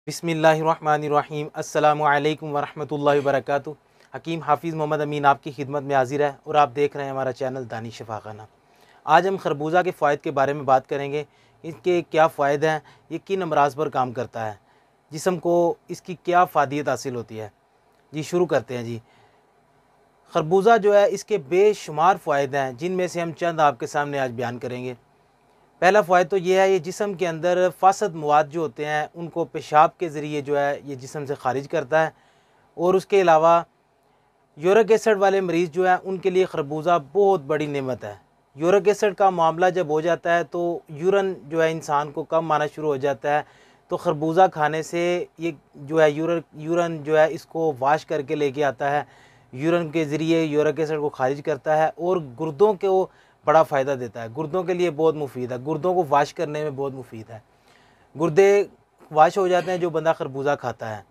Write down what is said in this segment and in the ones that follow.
बिस्मिल्लाहिर्रहमानिर्रहीम अस्सलामु अलैकुम वरहमतुल्लाहि वबरकातुहू। हकीम हाफिज़ मोहम्मद अमीन आपकी खिदमत में हाजिर है और आप देख रहे हैं हमारा चैनल दानी शफाखाना। आज हम खरबूजा के फ़ायदे के बारे में बात करेंगे। इसके क्या फ़ायदे हैं, ये किन अमराज पर काम करता है, जिस्म को इसकी क्या फ़ायदियत हासिल होती है। जी शुरू करते हैं। जी खरबूजा जो है इसके बेशुमार फ़ायदे हैं, जिनमें से हम चंद आपके सामने आज बयान करेंगे। पहला फ़ायदा तो ये है, ये जिस्म के अंदर फासद मवाद जो होते हैं उनको पेशाब के ज़रिए जो है ये जिस्म से ख़ारिज करता है। और उसके अलावा यूरिक एसिड वाले मरीज़ जो है उनके लिए खरबूजा बहुत बड़ी नेमत है। यूरिक एसिड का मामला जब हो जाता है तो यूरन जो है इंसान को कम आना शुरू हो जाता है, तो खरबूजा खाने से ये जो है यूरन जो है इसको वाश करके लेके आता है, यूरन के ज़रिए यूरिक एसिड को ख़ारिज करता है और गुर्दों को बड़ा फ़ायदा देता है। गुर्दों के लिए बहुत मुफीद है, गुर्दों को वाश करने में बहुत मुफीद है। गुर्दे वाश हो जाते हैं जो बंदा खरबूजा खाता है।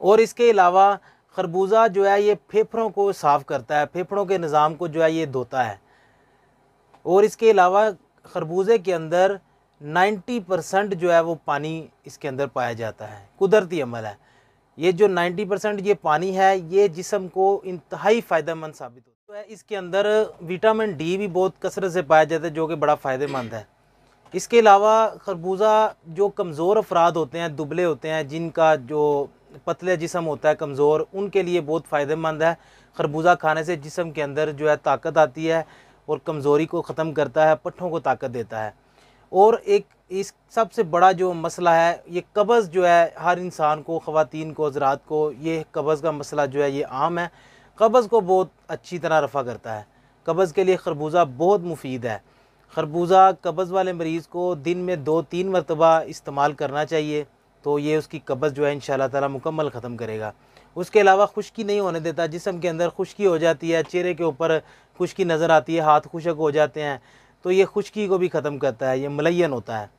और इसके अलावा खरबूजा जो है ये फेफड़ों को साफ़ करता है, फेफड़ों के निज़ाम को जो है ये धोता है। और इसके अलावा खरबूजे के अंदर 90% जो है वो पानी इसके अंदर पाया जाता है, कुदरती अमल है। ये जो 90% ये पानी है ये जिस्म को इंतहाई फ़ायदेमंद साबित होता है। इसके अंदर विटामिन डी भी बहुत कसरत से पाया जाता है, जो कि बड़ा फ़ायदेमंद है। इसके अलावा खरबूजा जो कमज़ोर अफराद होते हैं, दुबले होते हैं, जिनका जो पतले जिस्म होता है कमज़ोर, उनके लिए बहुत फ़ायदेमंद है। खरबूजा खाने से जिस्म के अंदर जो है ताकत आती है और कमज़ोरी को ख़त्म करता है, पट्ठों को ताकत देता है। और एक इस सबसे बड़ा जो मसला है, ये कब्ज़ जो है हर इंसान को, ख़वातीन को, हज़रात को, ये कब्ज़ का मसला जो है ये आम है। कब्ज़ को बहुत अच्छी तरह रफ़ा करता है। कब्ज़ के लिए खरबूजा बहुत मुफीद है। खरबूजा कब्ज़ वाले मरीज़ को दिन में 2-3 मरतबा इस्तेमाल करना चाहिए, तो ये उसकी कब्ज़ जो है इंशाअल्लाह ताला मुकम्मल ख़त्म करेगा। उसके अलावा खुश्की नहीं होने देता, जिस्म के अंदर खुश्की हो जाती है, चेहरे के ऊपर खुश्की नज़र आती है, हाथ खुशक हो जाते हैं, तो ये खुश्की को भी ख़त्म करता है, ये मुलय्यन होता है।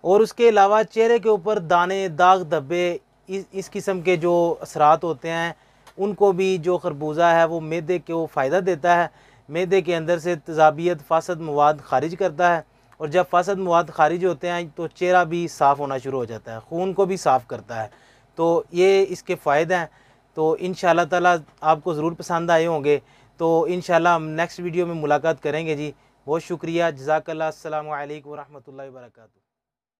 और उसके अलावा चेहरे के ऊपर दाने, दाग, धब्बे, इस किस्म के जो असरात होते हैं उनको भी जो खरबूजा है वो मैदे को फ़ायदा देता है। मैदे के अंदर से तेज़ाबियत, फासद मवाद ख़ारिज करता है, और जब फासद मवाद ख़ारिज होते हैं तो चेहरा भी साफ़ होना शुरू हो जाता है, खून को भी साफ़ करता है। तो ये इसके फ़ायदे हैं। तो इंशाअल्लाह ताला आपको ज़रूर पसंद आए होंगे। तो इंशाअल्लाह हम नेक्स्ट वीडियो में मुलाकात करेंगे। जी बहुत शुक्रिया, जज़ाकल्लाह, अस्सलामु अलैकुम वरहमतुल्लाहि वबरकातुहू।